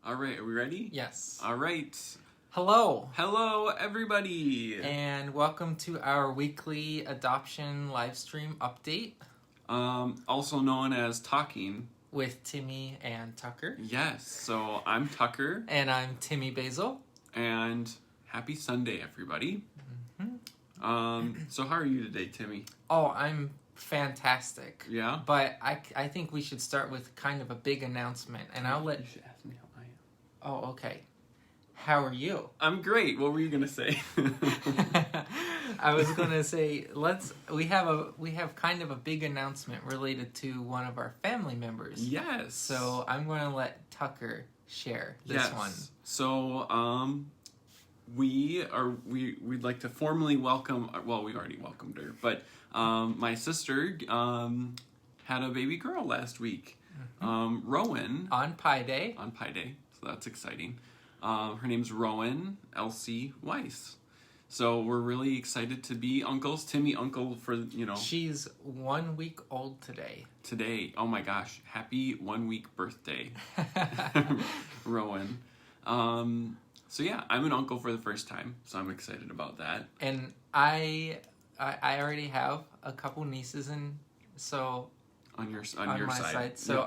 All right, are we ready? Yes. All right. Hello. Hello, everybody. And welcome to our weekly adoption live stream update. Also known as Talking. With Timmy and Tucker. Yes, so I'm Tucker. And I'm Timmy Basil. And happy Sunday, everybody. Mm-hmm. So how are you today, Timmy? Oh, I'm fantastic. Yeah? But I think we should start with kind of a big announcement. And I'll let... You should ask me how I am. Oh, okay. How are you? I'm great. What were you going to say? I was going to say, we have kind of a big announcement related to one of our family members. Yes. So I'm going to let Tucker share this one. So, we'd like to formally welcome, well, we already welcomed her, but my sister had a baby girl last week. Mm-hmm. Rowan. On Pi Day. So that's exciting. Her name's Rowan Elsie Weis. So we're really excited to be uncles. Timmy, uncle for, She's 1 week old today. Today. Oh my gosh. Happy 1 week birthday, Rowan. So yeah, I'm an uncle for the first time, so I'm excited about that. And I already have a couple nieces, and so on your my side. So yep.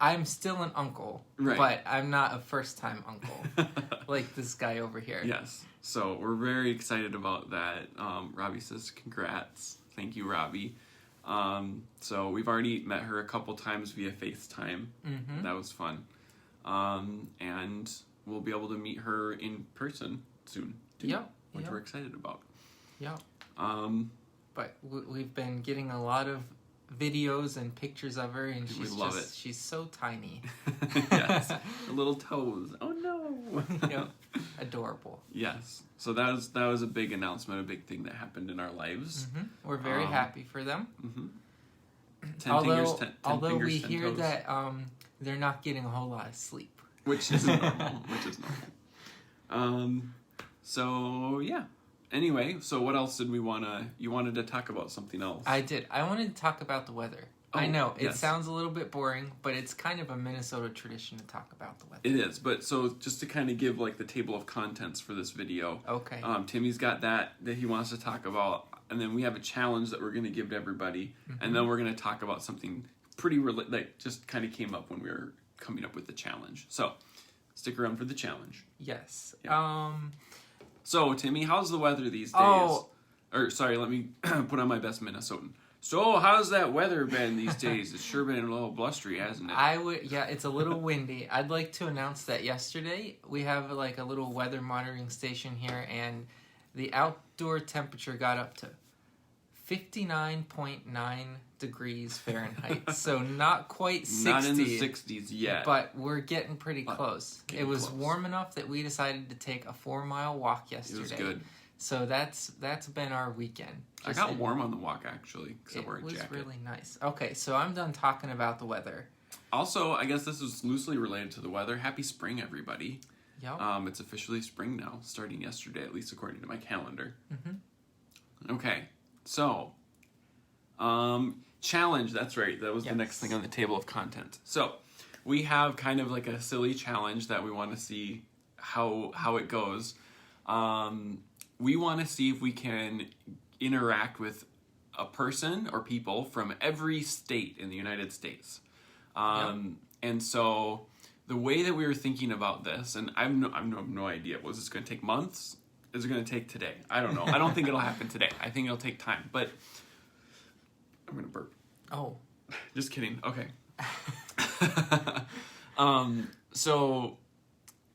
I'm still an uncle, right. But I'm not a first-time uncle like this guy over here. Yes. So we're very excited about that. Robbie says congrats. Thank you, Robbie. So we've already met her a couple times via FaceTime. Mm-hmm. That was fun. And we'll be able to meet her in person soon, too, which we're excited about. Yeah. But we've been getting a lot of videos and pictures of her, and she's so tiny. Yes. The little toes. Oh no. Adorable. Yes. So that was a big announcement, a big thing that happened in our lives. Mm-hmm. We're very happy for them. Mm-hmm. Although we hear that they're not getting a whole lot of sleep, which is normal. So yeah. Anyway, so what else did you wanted to talk about something else? I did. I wanted to talk about the weather. Oh, I know, it sounds a little bit boring, but it's kind of a Minnesota tradition to talk about the weather. It is, but so just to kind of give like the table of contents for this video. Okay. Timmy's got that he wants to talk about, and then we have a challenge that we're going to give to everybody, and then we're going to talk about something pretty like just kind of came up when we were coming up with the challenge. So, stick around for the challenge. Yes. Yeah. So, Timmy, how's the weather these days? Or, sorry, let me put on my best Minnesotan. So, how's that weather been these days? It's sure been a little blustery, hasn't it? It's a little windy. I'd like to announce that yesterday we have like a little weather monitoring station here, and the outdoor temperature got up to 59.9 degrees Fahrenheit. So not quite 60. Not in the 60s yet. But we're getting pretty close. It was close. Warm enough that we decided to take a 4-mile walk yesterday. It was good. So that's been our weekend. I got warm on the walk, actually, because I wore a jacket. It was really nice. Okay, so I'm done talking about the weather. Also, I guess this is loosely related to the weather. Happy spring, everybody. Yep. It's officially spring now, starting yesterday, at least according to my calendar. Mm-hmm. Okay, so, challenge, that's right. That was the next thing on the table of content. So, we have kind of like a silly challenge that we want to see how it goes. We want to see if we can interact with a person or people from every state in the United States. And so the way that we were thinking about this, and I have no idea, was this going to take months? Is it going to take today? I don't know. I don't think it'll happen today. I think it'll take time, but I'm going to burp. Oh. Just kidding. Okay. So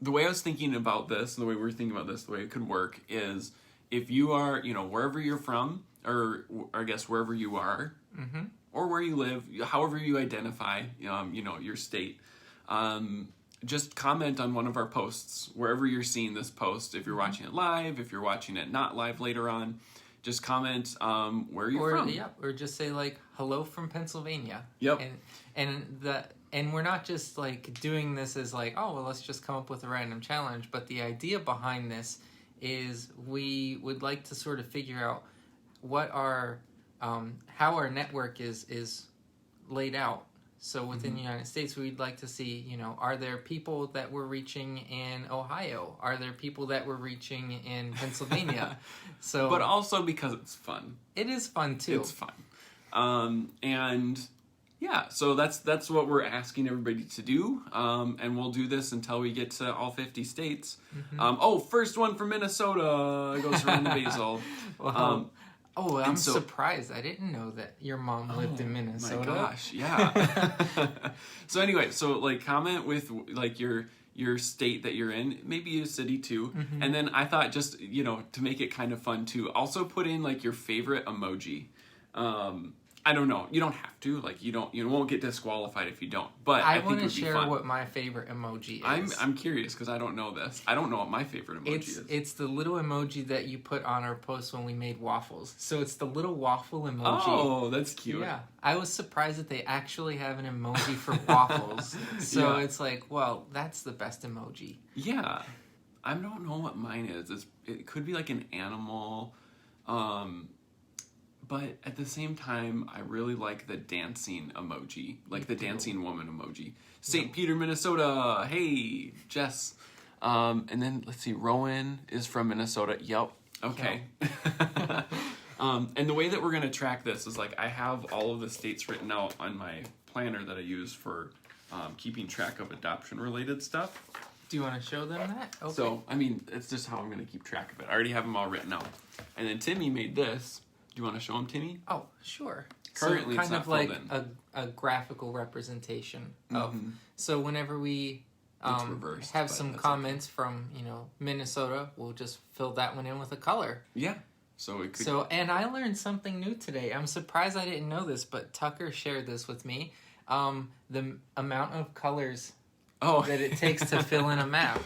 the way I was thinking about this, the way we're thinking about this, the way it could work is if you are, wherever you're from, or I guess wherever you are, mm-hmm. or where you live, however you identify, your state, just comment on one of our posts, wherever you're seeing this post. If you're watching it live, if you're watching it not live later on, just comment where you're from. Yeah, or just say like, hello from Pennsylvania. Yep. And we're not just like doing this as like, oh, well, let's just come up with a random challenge. But the idea behind this is we would like to sort of figure out what our how our network is laid out. So within the United States, we'd like to see, are there people that we're reaching in Ohio? Are there people that we're reaching in Pennsylvania? But also because it's fun. It is fun too. It's fun. And yeah, so that's what we're asking everybody to do. And we'll do this until we get to all 50 states. First one from Minnesota goes around the basil. Wow. I'm surprised. I didn't know that your mom lived in Minnesota. Oh my gosh, yeah. So anyway, comment with your state that you're in, maybe a city too. And then I thought just, to make it kind of fun too, also put in your favorite emoji. I don't know. You don't have to. You won't get disqualified if you don't. But I think want to share what my favorite emoji is. I'm curious because I don't know this. I don't know what my favorite emoji is. It's the little emoji that you put on our post when we made waffles. So it's the little waffle emoji. Oh, that's cute. Yeah. I was surprised that they actually have an emoji for waffles. So it's well, that's the best emoji. Yeah. I don't know what mine is. It could be an animal. But at the same time, I really like the dancing emoji, the dancing woman emoji. St. Peter, Minnesota. Hey, Jess. And then let's see. Rowan is from Minnesota. Yep. Okay. Yep. And the way that we're gonna track this is I have all of the states written out on my planner that I use for keeping track of adoption-related stuff. Do you want to show them that? Okay. So it's just how I'm gonna keep track of it. I already have them all written out. And then Timmy made this. Do you want to show them, Timmy? Oh, sure. Currently, it's not kind filled of a graphical representation of. So whenever we have some comments from Minnesota, we'll just fill that one in with a color. Yeah. So it could. And I learned something new today. I'm surprised I didn't know this, but Tucker shared this with me. The amount of colors that it takes to fill in a map.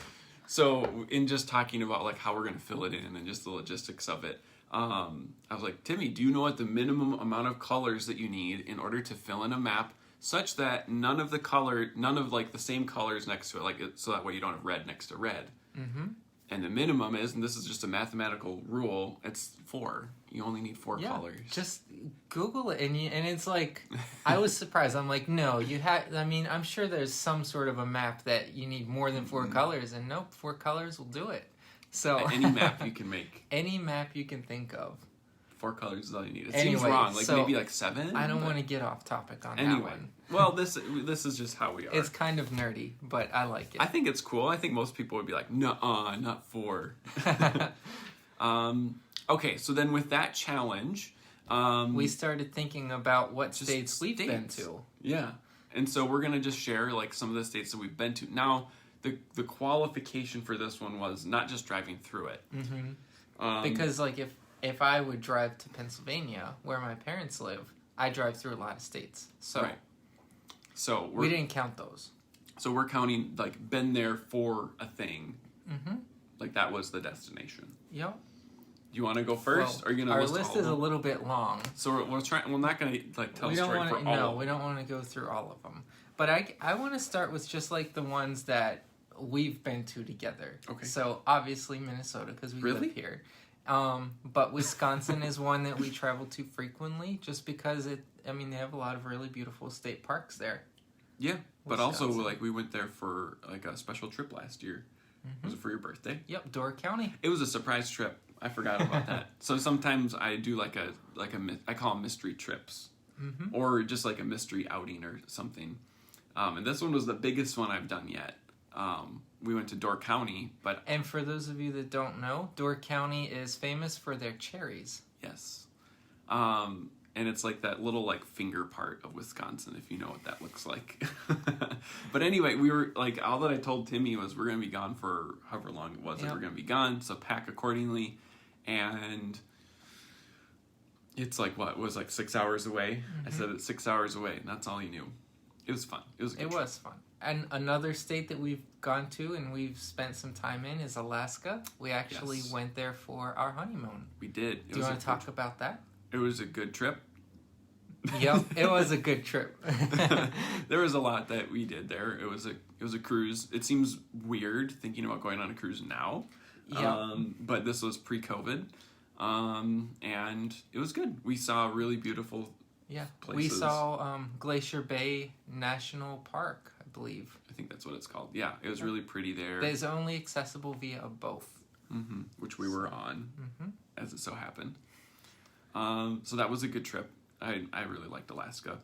So in just talking about how we're going to fill it in and just the logistics of it. I was like, Timmy, do you know what the minimum amount of colors that you need in order to fill in a map such that none of the same colors next to it, so that way you don't have red next to red. And the minimum is, and this is just a mathematical rule, it's 4. You only need 4 colors. Just Google it, and it's I was surprised. I'm no, you have. I'm sure there's some sort of a map that you need more than 4 colors, and nope, 4 colors will do it. So any map you can make. Any map you can think of. 4 colors is all you need. It seems wrong. Maybe 7. I don't want to get off topic on that one. Well, this is just how we are. It's kind of nerdy, but I like it. I think it's cool. I think most people would be nuh-uh, not 4. Okay, so then with that challenge, we started thinking about what states we've been to. Yeah, and so we're gonna just share some of the states that we've been to. Now, the qualification for this one was not just driving through it. Because if I would drive to Pennsylvania, where my parents live, I drive through a lot of states. So, right. So we didn't count those. So we're counting been there for a thing. That was the destination. Yep. Do you want to go first, or are you gonna? Our list is a little bit long, so we're trying. We're not gonna tell straight for all. No, we don't want to go through all of them. But I want to start with just the ones that we've been to together. Okay. So obviously Minnesota, because we live here. But Wisconsin is one that we travel to frequently, just because they have a lot of really beautiful state parks there. Yeah, but also we went there for a special trip last year. Was it for your birthday? Yep, Door County. It was a surprise trip. I forgot about that. So sometimes I do I call them mystery trips, or just a mystery outing or something. And this one was the biggest one I've done yet. We went to Door County, and for those of you that don't know, Door County is famous for their cherries. Yes. And it's that little finger part of Wisconsin, if you know what that looks like. But anyway, we were all that I told Timmy was we're gonna be gone for however long it was that we're gonna be gone, so pack accordingly. And it's what? It was 6 hours away. I said it's 6 hours away, and that's all he knew. It was fun. It was a good trip. Was fun. And another state that we've gone to and we've spent some time in is Alaska. We actually went there for our honeymoon. We did. Do you want to talk about that? It was a good trip. Yep, it was a good trip. There was a lot that we did there. It was a cruise. It seems weird thinking about going on a cruise now. Yeah. But this was pre-COVID. And it was good. We saw really beautiful Yeah, places. we saw Glacier Bay National Park, I believe. I think that's what it's called. Yeah, it was really pretty there. It's only accessible via a boat. Which we were on, as it so happened. So that was a good trip. I really liked Alaska.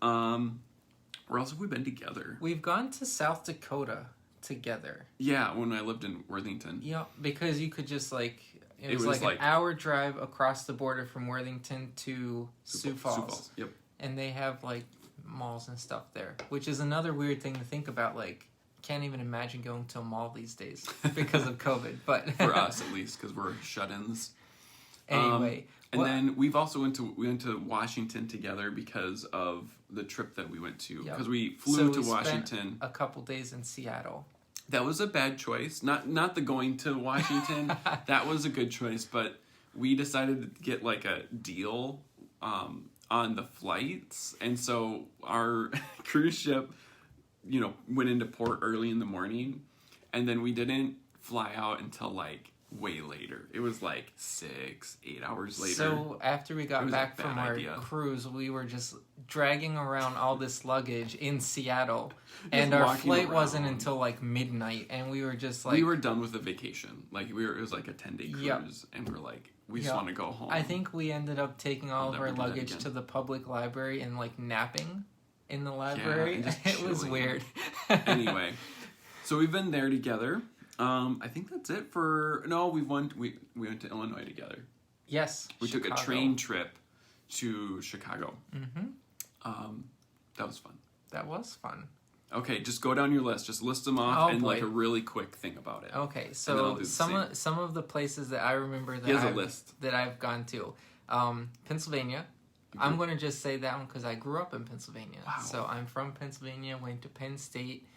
Where else have we been together? We've gone to South Dakota together. Yeah, when I lived in Worthington. Yeah, because you could just it was like an hour drive across the border from Worthington to Sioux Falls. Yep. And they have like malls and stuff there, which is another weird thing to think about. Like, can't even imagine going to a mall these days because of COVID. But for us, at least, because we're shut-ins. Anyway, and then we went to Washington together because of the trip that we went to. Because we flew to Washington. A couple days in Seattle. That was a bad choice. Not the going to Washington. That was a good choice, but we decided to get like a deal on the flights, and so our cruise ship, went into port early in the morning, and then we didn't fly out until like way later. It was like 6-8 hours later. So after we got back from our cruise, we were just dragging around all this luggage in Seattle, and our flight wasn't until like midnight, and we were just like, we were done with the vacation. Like it was like a 10-day cruise, and we're like, we just want to go home. I think we ended up taking all of our luggage to the public library and like napping in the library. Yeah, it was weird. Anyway, so we've been there together. I think that's it for... No, we went to Illinois together. Yes, We took a train trip to Chicago. That was fun. That was fun. Okay, just go down your list. Just list them off like a really quick thing about it. Okay, so some of the places that I remember that I've gone to. Pennsylvania. I'm going to just say that one because I grew up in Pennsylvania. Wow. So I'm from Pennsylvania, went to Penn State.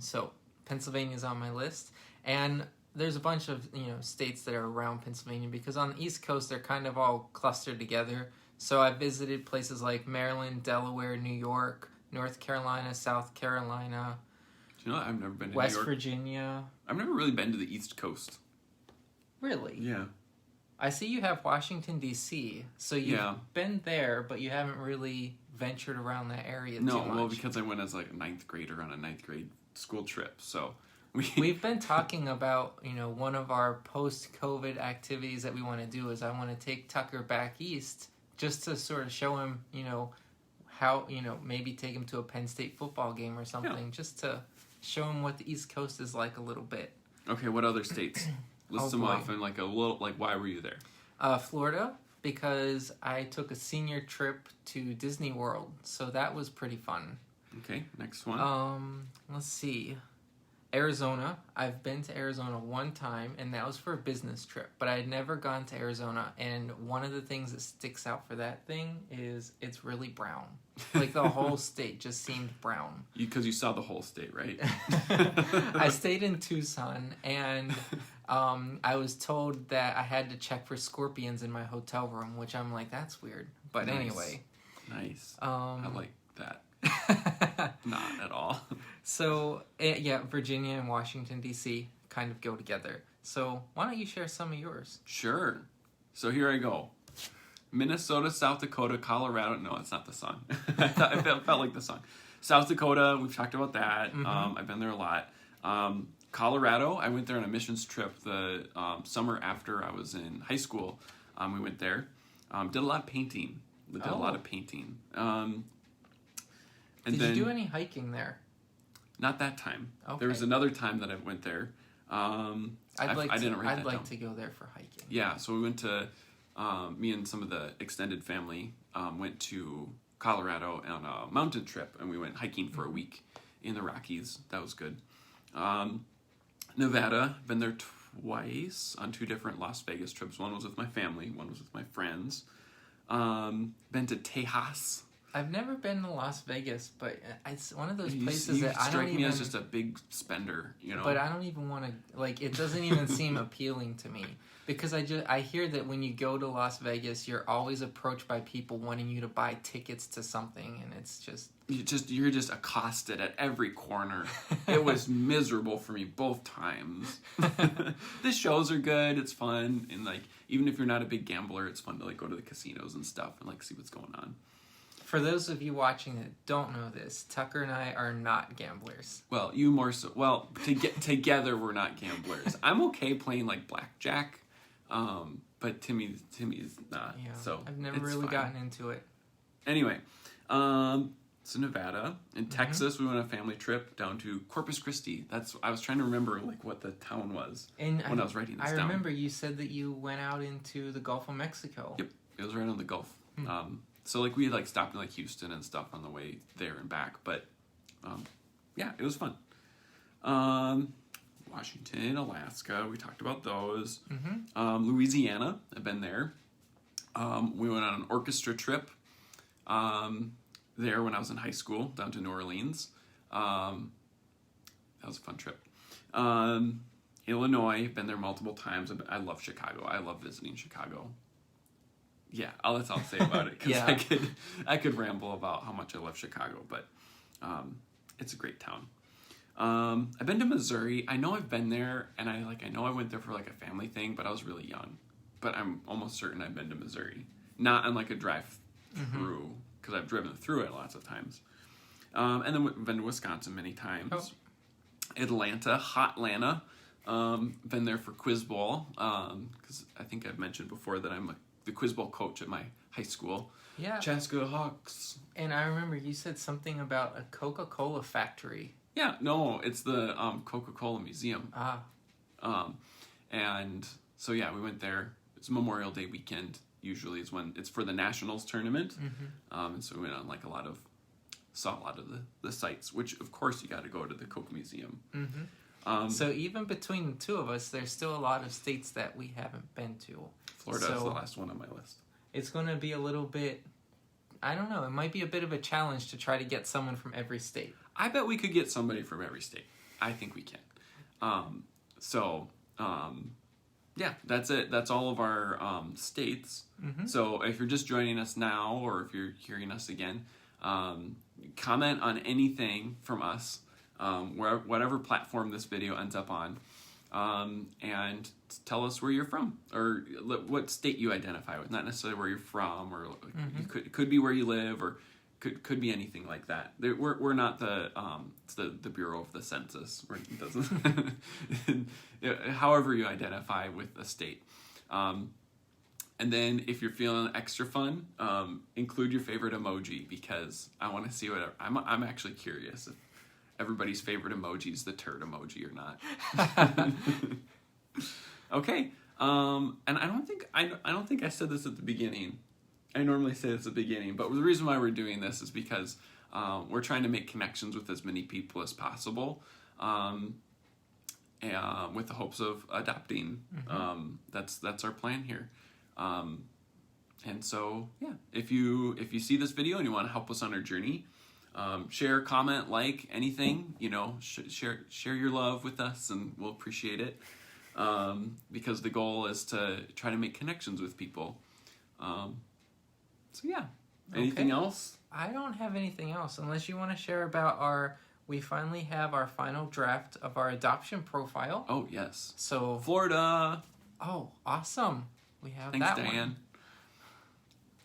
So Pennsylvania's on my list. And there's a bunch of states that are around Pennsylvania because on the East Coast they're kind of all clustered together. So I visited places like Maryland, Delaware, New York, North Carolina, South Carolina. Do you know what? I've never been to West New York. Virginia. I've never really been to the East Coast. Really? Yeah. I see you have Washington, D.C., so you've been there, but you haven't really ventured around that area too much. No, well, because I went as like a 9th grader on a 9th grade school trip, so... We've been talking about, one of our post-COVID activities that we want to do is I want to take Tucker back east just to sort of show him, how, maybe take him to a Penn State football game or something, just to show him what the East Coast is like a little bit. Okay, what other states? List them off and like a little, like why were you there? Florida, because I took a senior trip to Disney World, so that was pretty fun. Okay, next one. Let's see. Arizona. I've been to Arizona one time, and that was for a business trip, but I had never gone to Arizona, and one of the things that sticks out for that thing is it's really brown. Like, the whole state just seemed brown. Because you saw the whole state, right? I stayed in Tucson, and I was told that I had to check for scorpions in my hotel room, which I'm like, that's weird. But anyway. Nice. I like that. Not at all. So, Virginia and Washington, D.C. kind of go together. So, why don't you share some of yours? Sure. So, here I go. Minnesota, South Dakota, Colorado. No, it's not the song. I felt like the song. South Dakota, we've talked about that. I've been there a lot. Colorado, I went there on a missions trip the summer after I was in high school. We went there. Did a lot of painting. Did a lot of painting. Did you do any hiking there? Not that time. Okay. There was another time that I went there. I'd like to go there for hiking. Yeah, so we went to, me and some of the extended family went to Colorado on a mountain trip, and we went hiking for a week in the Rockies. That was good. Nevada, been there twice on 2 different Las Vegas trips. One was with my family, one was with my friends. Been to Tejas. I've never been to Las Vegas, but it's one of those places that I don't strike me as just a big spender, But I don't even want to, it doesn't even seem appealing to me. Because I hear that when you go to Las Vegas, you're always approached by people wanting you to buy tickets to something, and it's just... You're just accosted at every corner. It was miserable for me both times. The shows are good, it's fun, and even if you're not a big gambler, it's fun to go to the casinos and stuff and see what's going on. For those of you watching that don't know this, Tucker and I are not gamblers. Well, you more so. Well, together we're not gamblers. I'm okay playing like blackjack, but Timmy's not. Yeah, so I've never really gotten into it. Anyway, so Nevada. In Texas, we went on a family trip down to Corpus Christi. I was trying to remember like what the town was when I was writing this down. I remember you said that you went out into the Gulf of Mexico. Yep, it was right on the Gulf. So like we had like stopped in like Houston and stuff on the way there and back, but yeah, it was fun. Washington, Alaska, we talked about those. Louisiana, I've been there. We went on an orchestra trip there when I was in high school down to New Orleans. That was a fun trip. Illinois, been there multiple times. I love Chicago. I love visiting Chicago. Yeah, that's all I'll say about it, because I could ramble about how much I love Chicago, but it's a great town. I've been to Missouri. I know I've been there, and I know I went there for like a family thing, but I was really young. But I'm almost certain I've been to Missouri, not on like a drive through, because I've driven through it lots of times. And then we've been to Wisconsin many times. Atlanta, Hotlanta. Been there for Quiz Bowl, because I think I've mentioned before that I'm the Quiz Bowl coach at my high school. Yeah. Chaska Hawks. And I remember you said something about a Coca-Cola factory. Yeah, no, it's the Coca-Cola Museum. And so yeah, we went there. It's Memorial Day weekend. Usually is when it's for the Nationals tournament. And so we went on like saw a lot of the sites, which of course you got to go to the Coke Museum. So even between the two of us, there's still a lot of states that we haven't been to. Florida is the last one on my list. It's going to be a little bit, I don't know, it might be a bit of a challenge to try to get someone from every state. I bet we could get somebody from every state. I think we can. Yeah, that's it. That's all of our states. So if you're just joining us now, or if you're hearing us again, comment on anything from us, whatever platform this video ends up on, and tell us where you're from, or what state you identify with. Not necessarily where you're from, or it could be where you live, or could be anything like that. We're not the Bureau of the Census. It doesn't. However you identify with a state. And then if you're feeling extra fun, include your favorite emoji, because I want to see what I'm actually curious if everybody's favorite emoji is the turd emoji or not. Okay. And I don't think I said this at the beginning. I normally say this at the beginning, but the reason why we're doing this is because we're trying to make connections with as many people as possible, and with the hopes of adopting. That's our plan here. And so, yeah, if you see this video and you want to help us on our journey, share, comment, like, anything, share your love with us, and we'll appreciate it. Because the goal is to try to make connections with people. So yeah, anything else? I don't have anything else, unless you want to share about we finally have our final draft of our adoption profile. Oh, yes. So Florida. Oh, awesome. We have Thanks, that Diane.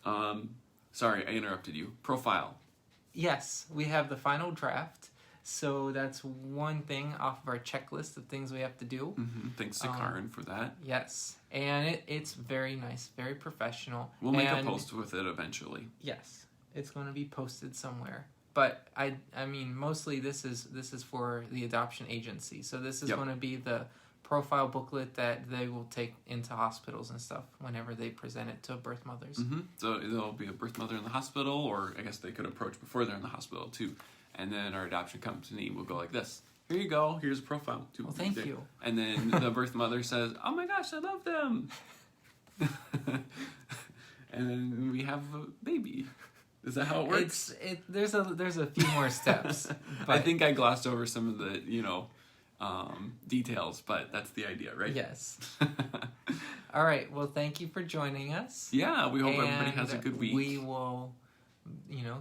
one. Sorry, I interrupted you. Profile. Yes, we have the final draft. So that's one thing off of our checklist of things we have to do. Thanks to Karen for that. Yes, and it's very nice, very professional. We'll make a post with it eventually. Yes, it's going to be posted somewhere. But I mean, mostly this is for the adoption agency. So this is going to be the profile booklet that they will take into hospitals and stuff whenever they present it to birth mothers. So there'll be a birth mother in the hospital, or I guess they could approach before they're in the hospital too. And then our adoption company will go like this. Here you go. Here's a profile. Well, thank you. And then the birth mother says, oh my gosh, I love them. And then we have a baby. Is that how it works? There's a few more steps. I think I glossed over some of the, details, but that's the idea, right? Yes. All right. Well, thank you for joining us. Yeah, we hope everybody has a good week. We will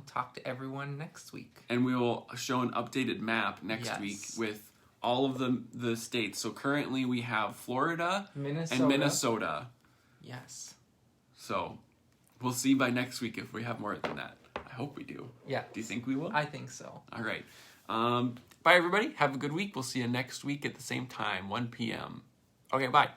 talk to everyone next week. And we will show an updated map next week with all of the states. So currently we have Florida and Minnesota. Yes. So we'll see by next week if we have more than that. I hope we do. Yeah. Do you think we will? I think so. All right. Bye, everybody. Have a good week. We'll see you next week at the same time, 1 p.m. Okay, bye.